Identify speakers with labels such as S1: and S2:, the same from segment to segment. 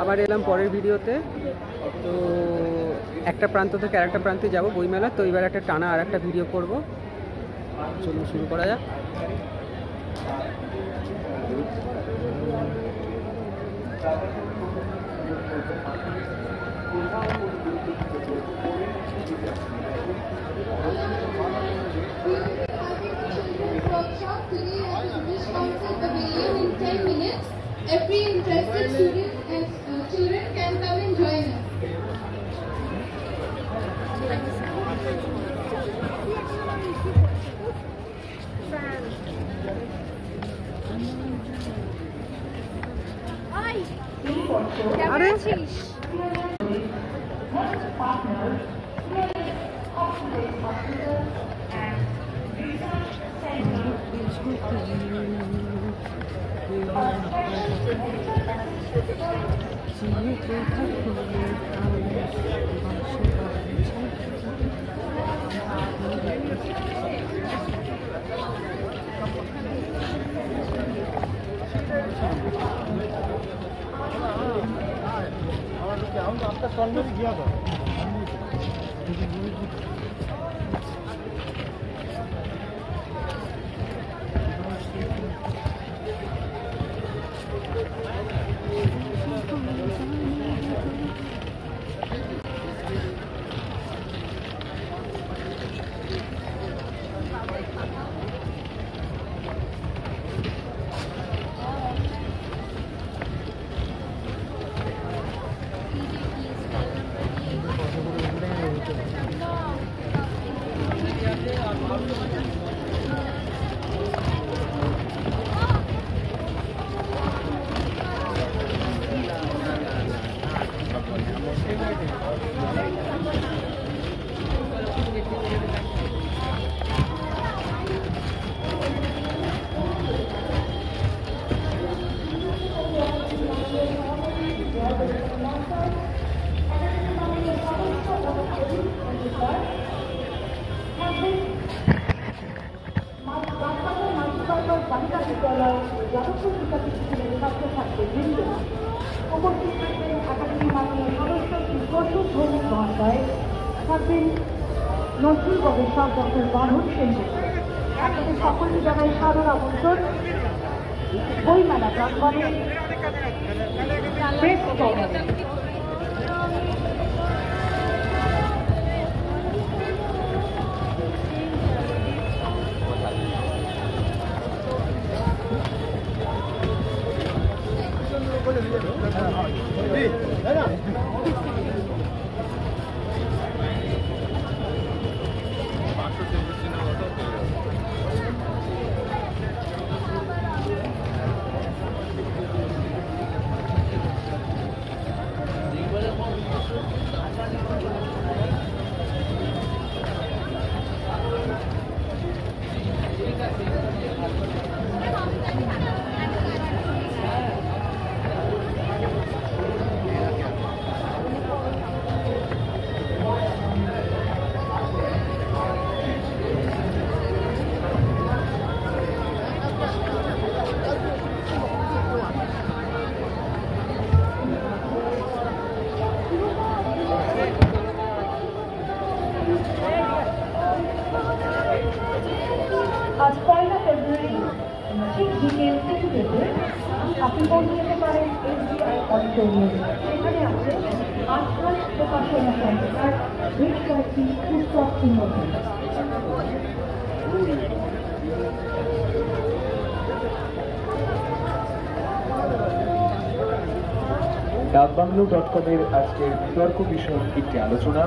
S1: আবার এলাম পরের ভিডিওতে। তো একটা প্রান্ত থেকে আরেকটা প্রান্তে যাব বইমেলা। তো এবার একটা টানা আর একটা ভিডিও করব। চলুন শুরু করা যাক।
S2: Every interested student and children can come and join us.
S1: আরে आपका सॉल्व किया था।
S3: উপস্থিত থাকবেন একাডেমির মাননীয় সদস্য শ্রী প্রসূন ভৌমিক মহাশয়, থাকবেন নজরুল গবেষক ডক্টর বাঁধন সেনগুপ্ত। আপনাদের সকলকে জানাই সাদর আমন্ত্রণ বইমেলা প্রাঙ্গণে প্রেস ক্লাবে। আজ 1 ফেব্রুয়ারি ঠিক বিকেল 3টা আপনি পৌঁছে যেতে পারেন SBI অডিটোরিয়ামে। সেখানে আছে আজকাল প্রকাশনা সংস্থার বেশ কয়েকটি পুস্তক উন্মোচন।
S4: ডাকবাংলো.com-এর আজকের বিতর্ক বিষয়ক একটি আলোচনা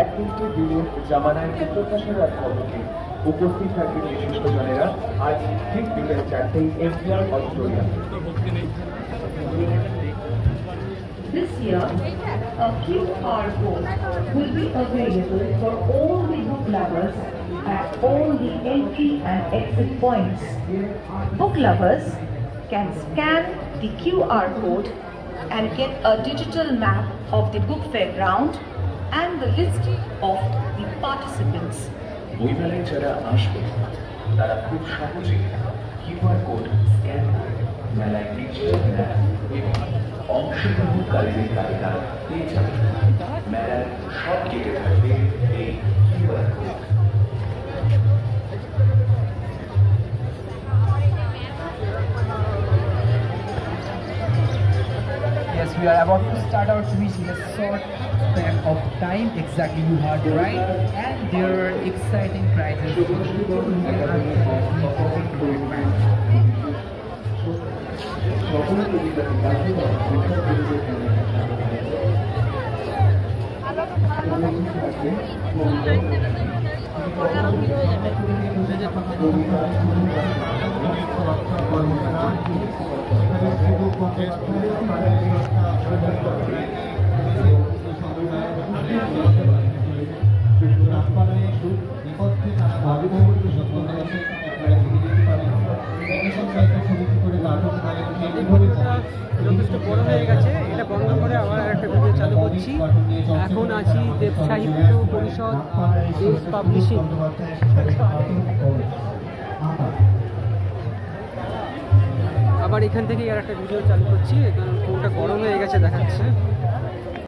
S4: 1 মিনিটের বিলের জামানায় প্রত্যাশার এক খবরকে উপস্থিত থাকবেন বিশিষ্টজনেরা আজ ঠিক বিকেল 4টায় SBI auditorium.
S3: This year, a QR code will be available for all the book lovers at all the entry and exit points. Book lovers can scan the QR code and get a digital map of the book fair ground and the list of the participants.
S4: বইমেলায় যারা আসবে তারা খুব সহজে QR code scan করে মেলায় digital map এবং অংশগ্রহণকারীদের তালিকা পেয়ে যাবেন। মেলার সব গেটে থাকবে এই QR code.
S5: Yes, we are about to start our quiz in a short span of time. Exactly, you heard right. And there are exciting prizes.
S1: যথেষ্ট বড় হয়ে গেছে, এটা বন্ধ করে আবার একটা ভিডিও চালু করছি। এখন আছি দেব সাহিত্য পরিষদ দেব পাবলিশিং। আবার এখান থেকেই আর একটা ভিডিও চালু করছি, কারণ ফোনটা গরম হয়ে গেছে দেখাচ্ছে।